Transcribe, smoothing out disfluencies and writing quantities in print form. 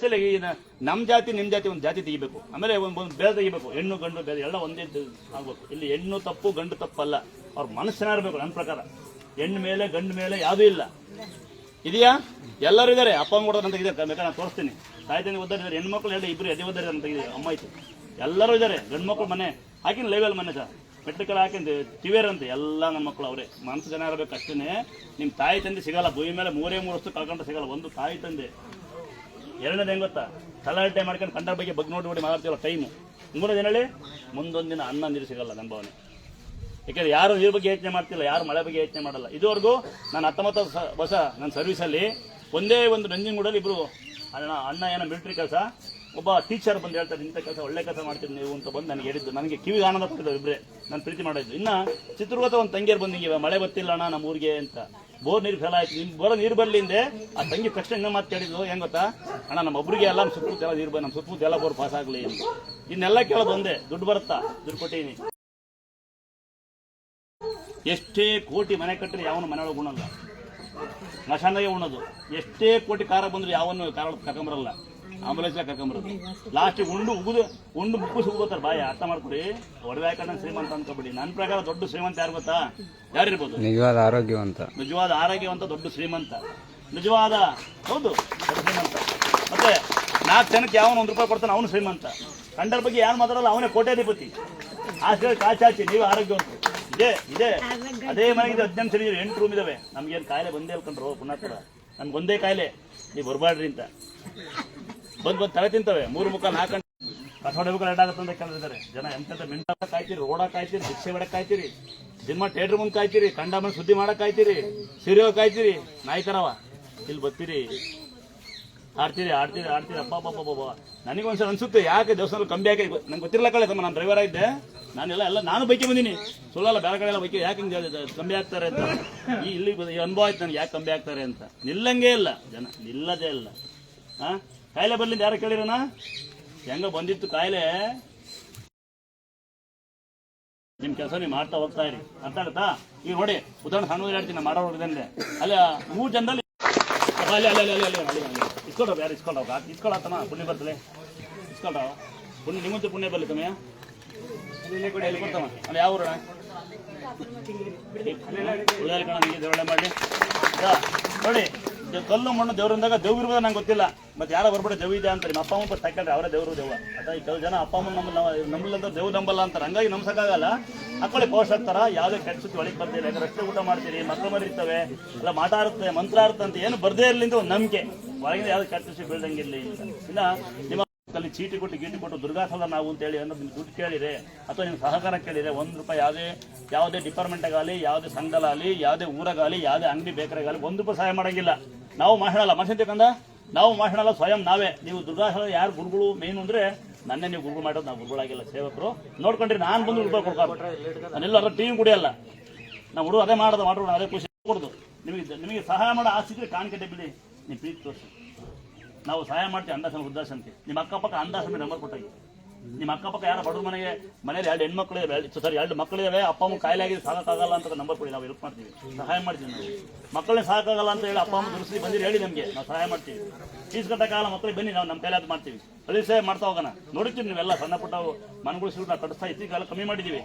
Actually ನಮ್ಮ ಜಾತಿ ನಿಮ್ಮ ಜಾತಿ ಒಂದು ಜಾತಿ ತೆಗಿಬೇಕು, ಆಮೇಲೆ ಒಂದು ಬೇರೆ ತೆಗಿಬೇಕು. ಹೆಣ್ಣು ಗಂಡು ಬೇರೆ ಎಲ್ಲ ಒಂದೇ ಆಗ್ಬೇಕು. ಇಲ್ಲಿ ಹೆಣ್ಣು ತಪ್ಪು ಗಂಡು ತಪ್ಪಲ್ಲ, ಅವ್ರ ಮನಸ್ಸು ಚೆನ್ನಾಗಿರ್ಬೇಕು. ನನ್ನ ಪ್ರಕಾರ ಹೆಣ್ಣು ಮೇಲೆ ಗಂಡು ಮೇಲೆ ಯಾವುದೂ ಇಲ್ಲ. ಇದೆಯಾ? ಎಲ್ಲರೂ ಇದ್ದಾರೆ. ಅಪ್ಪ ಅಮ್ಮ ಕೊಡೋದು ಅಂತ ತೆಗಿದ್ದಾರೆ, ಬೇಕಾದ್ರೆ ನಾನು ತೋರಿಸ್ತೀನಿ. ತಾಯಿ ತಂದೆ ಓದಿದ್ದಾರೆ, ಹೆಣ್ಮಕ್ಳು ಹೇಳಿ ಇಬ್ಬರು ಎದೆ ಓದಿದ್ದಾರೆ ಅಂತ ತೆಗಿದ್ದಾರೆ. ಅಮ್ಮ ಆಯ್ತು, ಎಲ್ಲರೂ ಇದ್ದಾರೆ. ಗಂಡು ಮಕ್ಕಳು ಮನೆ ಹಾಕಿನ ಲೈವಲ್ಲಿ ಮನೆ ಸರ್ ಮೆಟ್ರಿಕಲ್ ಹಾಕಿಂದ ಟಿವಿಯರಂತೆ ಎಲ್ಲ ನನ್ನ ಮಕ್ಕಳು ಅವರೇ. ಮನಸ್ಸು ಜನ ಇರಬೇಕು ಅಷ್ಟೇ. ನಿಮ್ಮ ತಾಯಿ ತಂದೆ ಸಿಗಲ್ಲ ಭೂಮಿ ಮೇಲೆ 3 ವರ್ಷ ಕಳ್ಕೊಂಡ್ರೆ ಸಿಗಲ್ಲ. ಒಂದು ತಾಯಿ ತಂದೆ. ಎರಡನೇದು ಹೆಂಗೆ ಗೊತ್ತಾ, ತಲಾಟೆ ಮಾಡ್ಕೊಂಡು ಕಂಡ ಬಗ್ಗೆ ಬಗ್ಗೆ ನೋಡಿ ಮಾತಾಡ್ತೀವಲ್ಲ ಟೈಮು. ಮೂರನೇದು ಏನ್ ಹೇಳಿ, ಮುಂದೊಂದು ದಿನ ಅನ್ನ ನೀರು ಸಿಗಲ್ಲ ನನ್ನ ಭಾವನೆ. ಯಾಕೆಂದ್ರೆ ಯಾರು ನೀರು ಬಗ್ಗೆ ಯೋಚನೆ ಮಾಡ್ತಿಲ್ಲ, ಯಾರು ಮಳೆ ಬಗ್ಗೆ ಯೋಚನೆ ಮಾಡಲ್ಲ. ಇದುವರೆಗೂ ನಾನು 19 ವರ್ಷ ನನ್ನ ಸರ್ವಿಸಲ್ಲಿ ಒಂದೇ ಒಂದು ನಂಜನಗೂಡಲ್ಲಿ ಇಬ್ರು ಅಣ್ಣ ಏನೋ ಮಿಲಿಟರಿ ಕೆಲಸ, ಒಬ್ಬ ಟೀಚರ್ ಬಂದು ಹೇಳ್ತಾರೆ ಇಂಥ ಕೆಲಸ ಒಳ್ಳೆ ಕೆಲಸ ಮಾಡ್ತೀರಿ ನೀವು ಅಂತ ಬಂದು ನನಗೆ ಹೇಳಿದ್ದು. ನನಗೆ ಕಿವಿಗೆ ಆನಂದ ಕೊಟ್ಟಿದ್ದಾರೆ ಇಬ್ಬರೇ, ನಾನು ಪ್ರೀತಿ ಮಾಡಿದ್ದು. ಇನ್ನು ಚಿತ್ರದುರ್ಗದ ಒಂದು ತಂಗಿಯರು ಬಂದಿದ್ದೀವಿ, ಮಳೆ ಬರ್ತಿಲ್ಲ ಅಣ್ಣ ನಮ್ಮ ಊರಿಗೆ ಅಂತ. ಬೋರ್ ನೀರು ಫೇಲ್ ಆಯ್ತು, ನಿಮ್ ಬರೋ ನೀರು ಬರ್ಲಿಂದೆ ಆ ತಂಗಿ ತಕ್ಷಣ ಇನ್ನೂ ಮಾತು ಕೇಳಿದ್ದು ಹೆಂಗ್ ಗೊತ್ತಾ, ಅಣ್ಣ ನಮ್ಮ ಒಬ್ಬರಿಗೆ ಎಲ್ಲ ನಮ್ಮ ಸುತ್ತಮುತ್ತ ಎಲ್ಲ ನೀರು ನಮ್ಮ ಸುತ್ತಮುತ್ತ ಎಲ್ಲ ಬೋರ್ ಪಾಸ್ ಆಗಲಿ ಅಂತ. ಇನ್ನೆಲ್ಲ ಕೇಳೋದು ಒಂದೇ, ದುಡ್ಡು ಬರುತ್ತಾ, ದುಡ್ಡು ಕೊಟ್ಟಿನಿ. ಎಷ್ಟೇ ಕೋಟಿ ಮನೆ ಕಟ್ಟರೆ ಯಾವನು ಮನೆ ಒಳಗೆ ಉಣ್ಣಲ್ಲ, ಮಶಾನಾಗೆ ಉಣ್ಣೋದು. ಎಷ್ಟೇ ಕೋಟಿ ಕಾರ ಬಂದ್ರೆ ಯಾವನು ಕಾರ ಕರ್ಕೊಂಬರಲ್ಲ, ಆಂಬುಲೆನ್ಸ್ ಕರ್ಕೊಂಬರೋದು. ಲಾಸ್ಟಿಗೆ ಉಂಡು ಮುಕ್ಕಿಸಿ ಹೋಗ್ತಾರೆ. ಬಾಯಿ ಅರ್ಥ ಮಾಡ್ಕೊಡಿ. ಒಡವೆ ಹಾಕೊಂಡ ಶ್ರೀಮಂತ ಅನ್ಕೋಬಿಡಿ. ನನ್ನ ಪ್ರಕಾರ ದೊಡ್ಡ ಶ್ರೀಮಂತ ಯಾರು ಗೊತ್ತಾ, ಯಾರಿರ್ಬೋದು? ನಿಜವಾದ ಆರೋಗ್ಯವಂತ ದೊಡ್ಡ ಶ್ರೀಮಂತ, ನಿಜವಾದ ಹೌದು ದೊಡ್ಡ ಶ್ರೀಮಂತ. ಮತ್ತೆ 4 ಜನಕ್ಕೆ ಯಾವನು 1 ರೂಪಾಯಿ ಕೊಡ್ತಾನೆ ಅವನು ಶ್ರೀಮಂತ. ಕಂಡರ ಬಗ್ಗೆ ಯಾರು ಮಾತಾಡಲ್ಲ ಅವನೇ ಕೋಟ್ಯಾಧಿಪತಿ. ಆಸ್ತಿ ಕಾಚಾಚಿ ನೀವು ಆರೋಗ್ಯವಂತರು. ಇದೆ ಅದೇ ಮನೆಗಿದೆ 18 ಸರಿ 8 ರೂಮ್ ಇದಾವೆ. ನಮ್ಗೇನು ಕಾಯಿಲೆ ಬಂದೇ ಅಲ್ಕೊಂಡ್ರು ಪುಣ್ಯಾತ್ತರ, ನಮ್ಗೆ ಒಂದೇ ಕಾಯಿಲೆ, ನೀವು ಬರ್ಬಾಡ್ರಿ ಅಂತ. ಬಂದು ತಲೆ ತಿಂತವೆ 3 ಮುಖ 4 ಗಂಟೆ ಕಸೋಡೆ ಬೇಕು ಲೇಟ್ ಆಗುತ್ತೆ ಅಂತ ಕೇಳಿದ್ದಾರೆ ಜನ. ಎಂತ ಮಿಂಟ ಕಾಯ್ತೀರಿ, ರೋಡ ಕಾಯ್ತೀರಿ, ಭಿಕ್ಷೆ ಹೊಡಕ್ ಕಾಯ್ತೀರಿ, ಸಿನಿಮಾ ಥಿಯೇಟರ್ ಮುಂದೆ ಕಾಯ್ತೀರಿ, ಕಂಡ ಮನೆ ಸುದ್ದಿ ಮಾಡಕ್ ಕಾಯ್ತೀರಿ, ಸೀರಿಯಲ್ ಕಾಯ್ತೀರಿ, ನಾಯ್ಕರವ ಇಲ್ಲಿ ಬರ್ತೀರಿ, ಆಡ್ತೀರಿ ಅಪ್ಪ. ನನಗೊಂದ್ಸಲ ಅನ್ಸುತ್ತೆ ಯಾಕೆ ದೇವಸ್ಥಾನ ಕಮ್ಮಿ ಆಗಿ, ನಂಗೆ ಗೊತ್ತಿರಲ್ಲ ಕಳೆ ತಮ್ಮ. ನಾನು ಡ್ರೈವರ್ ಆಗಿದ್ದೆ, ನಾನು ಬೈಕಿ ಬಂದೀನಿ, ಸುಳ್ಳಲ್ಲ ಬೇರೆ ಕಡೆ ಎಲ್ಲ ಬೈಕಿ ಯಾಕೆ ಕಮ್ಮಿ ಆಗ್ತಾರೆ ಅಂತ. ಇಲ್ಲಿ ಅನುಭವ ಆಯ್ತು ನನಗೆ ಯಾಕೆ ಕಮ್ಮಿ ಆಗ್ತಾರೆ ಅಂತ. ನಿಲ್ಲಂಗೇ ಇಲ್ಲ ಜನ, ನಿಲ್ಲದೇ ಇಲ್ಲ. ಕಾಯಿಲೆ ಬರ್ಲಿಂದ ಯಾರು ಕೇಳಿರೋಣ, ಹೆಂಗ ಬಂದಿತ್ತು ಕಾಯಿಲೆ. ನಿಮ್ ಕೆಲಸ ನೀವು ಮಾಡ್ತಾ ಹೋಗ್ತಾ ಇರಿ, ಅರ್ಥ ಆಗುತ್ತಾ? ಈಗ ನೋಡಿ ಉದಾಹರಣೆ ಸಣ್ಣ ಹೇಳ್ತೀನಿ, ನಾನು ಮಾಡೋದಿದೆ ಅಲ್ಲಿ 3 ಜನದಲ್ಲಿ ಇಸ್ಕೊಳ್ರ, ಯಾರು ಇಸ್ಕೊಳತ್ತಮ್ಮ, ಪುಣ್ಯ ಬರ್ತದೆ ಇಸ್ಕೊಳ್ರ. ಪುಣ್ಯ ನಿಮ್ಮಂತೂ ಪುಣ್ಯ ಬರ್ಲಿ ಕಮ್ಮಿ ಕೊಡ್ತಮ್ಮ. ಅಲ್ಲಿ ಯಾವ ಊರಣ ಕಣ ನಿಮಗೆ ದೇವರೇ ಮಾಡಿ ನೋಡಿ. ಕಲ್ಲು ಮಣ್ಣು ದೇವ್ರಂದಾಗ ದೇವ್ ಇರ್ಬೋದು ನಂಗೆ ಗೊತ್ತಿಲ್ಲ, ಮತ್ತೆ ಯಾರೋ ಬರ್ಬೇಡ ದೇವ್ ಇದೆ ಅಂತ. ನಿಮ್ಮ ಅಪ್ಪ ಅಮ್ಮ ತಕೊಂಡ್ರೆ ಅವರೇ ದೇವರು ದೇವ. ಅದ ಕೆಲವು ಜನ ಅಪ್ಪ ಅಮ್ಮ ನಮ್ಮಲ್ಲಂತ ದೇವ್ ನಂಬಲ್ಲ ಅಂತಾರೆ. ಹಂಗಾಗಿ ನಮ್ಸಕ್ಕಾಗಲ್ಲ. ಹಾಕೊಳ್ಳಿ ಪೋಸ್ಟ್ ಹಾಕ್ತಾರ, ಯಾವುದೇ ಕೆಟ್ಟ ಸುತ್ತಿ ಒಳಗೆ ಬರ್ತೀರಿ, ರಸ್ತೆ ಊಟ ಮಾಡ್ತೀರಿ, ಮಕ್ಕಳು ಮರಿರ್ತವೆ, ಎಲ್ಲ ಮಾಟ ಆರುತ್ತೆ, ಮಂತ್ರ ಆರುತ್ತೆ ಅಂತ ಏನು ಬರ್ದೇ ಇರಲಿಂದ ಒಂದು ನಂಬಿಕೆ. ಹೊರಗಿಂದ ಯಾವ್ದು ಕೆಟ್ಟ ಸುತ್ತಿ ಬೀಳ್ದಂಗಿಲ್ಲ. ಇನ್ನ ನಿಮ್ಮ ಅಲ್ಲಿ ಚೀಟಿ ಕೊಟ್ಟು ದುರ್ಗಾಸಲ ನಾವು ಅಂತ ಹೇಳಿ ಅಂದ್ರೆ ದುಡ್ಡು ಕೇಳಿರೆ ಅಥವಾ ನಿಮ್ಮ ಸಹಕಾರ ಕೇಳಿರೆ 1 ರೂಪಾಯಿ ಯಾವುದೇ ಡಿಪಾರ್ಟ್ಮೆಂಟ್ಗಾಗಲಿ, ಯಾವುದೇ ಸಂಘದಲ್ಲಾಗಲಿ, ಯಾವುದೇ ಊರಾಗಲಿ, ಯಾವುದೇ ಅಂಗಡಿ ಬೇಕರಿಗಾಗಲಿ 1 ರೂಪಾಯಿ ಸಹಾಯ ಮಾಡಂಗಿಲ್ಲ. ನಾವು ಮಾತಾಡಲ್ಲ ಮನುಷ್ಯಂತಕ್ಕಂದ, ನಾವು ಮಾತಾಡಲ್ಲ ಸ್ವಯಂ ನಾವೇ. ನೀವು ದುರ್ಗಾಸಲ ಯಾರು ಗುರುಗಳು ಮೇನು ಅಂದ್ರೆ ನನ್ನೇ ನೀವು ಗುರುಗಳು ಮಾಡೋದು, ನಾವು ಗುರುಗಳಾಗಿಲ್ಲ ಸೇವಕರು. ನೋಡ್ಕೊಂಡ್ರಿ ನಾನು ಬಂದು ರೂಪಾಯಿ ಕೊಡ್ಬಾರ್ದು, ನಾನೆಲ್ಲ ಟಿವಿ ಕುಡಿಯಲ್ಲ. ನಾವು ಹುಡುಗ ಅದೇ ಮಾಡೋದು ಅದೇ ಖುಷಿ ಕೊಡೋದು. ನಿಮಗೆ ಸಹಾಯ ಮಾಡೋ ಆಸೆ ಕಾಣಿಕೆ ಬಿಡಿ, ನೀವು ಪ್ರೀತಿ ತೋರಿಸಿ. ನಾವು ಸಹಾಯ ಮಾಡ್ತೀವಿ ಅಂದಾಸನ ವೃದ್ಧಾಶ್ರಮಕ್ಕೆ. ನಿಮ್ಮ ಅಕ್ಕಪಕ್ಕ ಅಂದಾಸನ ನಂಬರ್ ಕೊಟ್ಟಾಗಿ. ನಿಮ್ಮ ಅಕ್ಕಪಕ್ಕ ಯಾರ ಬಡವ್ರ ಮನೇಲಿ 2 ಹೆಣ್ಮಕ್ಳು 2 ಮಕ್ಕಳಿದಾವೆ, ಅಪ್ಪ ಅಮ್ಮ ಕಾಯಿಲೆ ಆಗಿದೆ ಸಾಕಾಗಲ್ಲ ಅಂತ ನಂಬರ್ ಕೊಡಿ, ನಾವು ಹೆಲ್ಪ್ ಮಾಡ್ತೀವಿ, ಸಹಾಯ ಮಾಡ್ತೀವಿ. ನಾವು ಮಕ್ಕಳೇ ಸಾಕಾಗಲ್ಲ ಅಂತ ಹೇಳಿ ಅಪ್ಪ ಅಮ್ಮ ದುರ್ಸಿ ಬಂದಿರಿ ಹೇಳಿ, ನಮಗೆ ನಾವು ಸಹಾಯ ಮಾಡ್ತೀವಿ. ಫೀಸ್ ಕಟ್ಟಕ್ಕಾಗಲ್ಲ ಮಕ್ಕಳಿಗೆ ಬನ್ನಿ, ನಾವು ನಮ್ಮ ಕೈಲಿ ಅದು ಮಾಡ್ತೀವಿ. ಅಲ್ಲಿ ಸೇವೆ ಮಾಡ್ತಾ ಹೋಗೋಣ. ನೋಡ್ತೀವಿ ನೀವೆಲ್ಲ ಸಣ್ಣ ಪುಟ್ಟ ಮನೆಗಳು ಸಿಗುತ್ತೆ, ಕಟ್ಟಿಸ್ತಾ ಇತ್ತೀಗ ಕಮ್ಮಿ ಮಾಡಿದ್ದೀವಿ.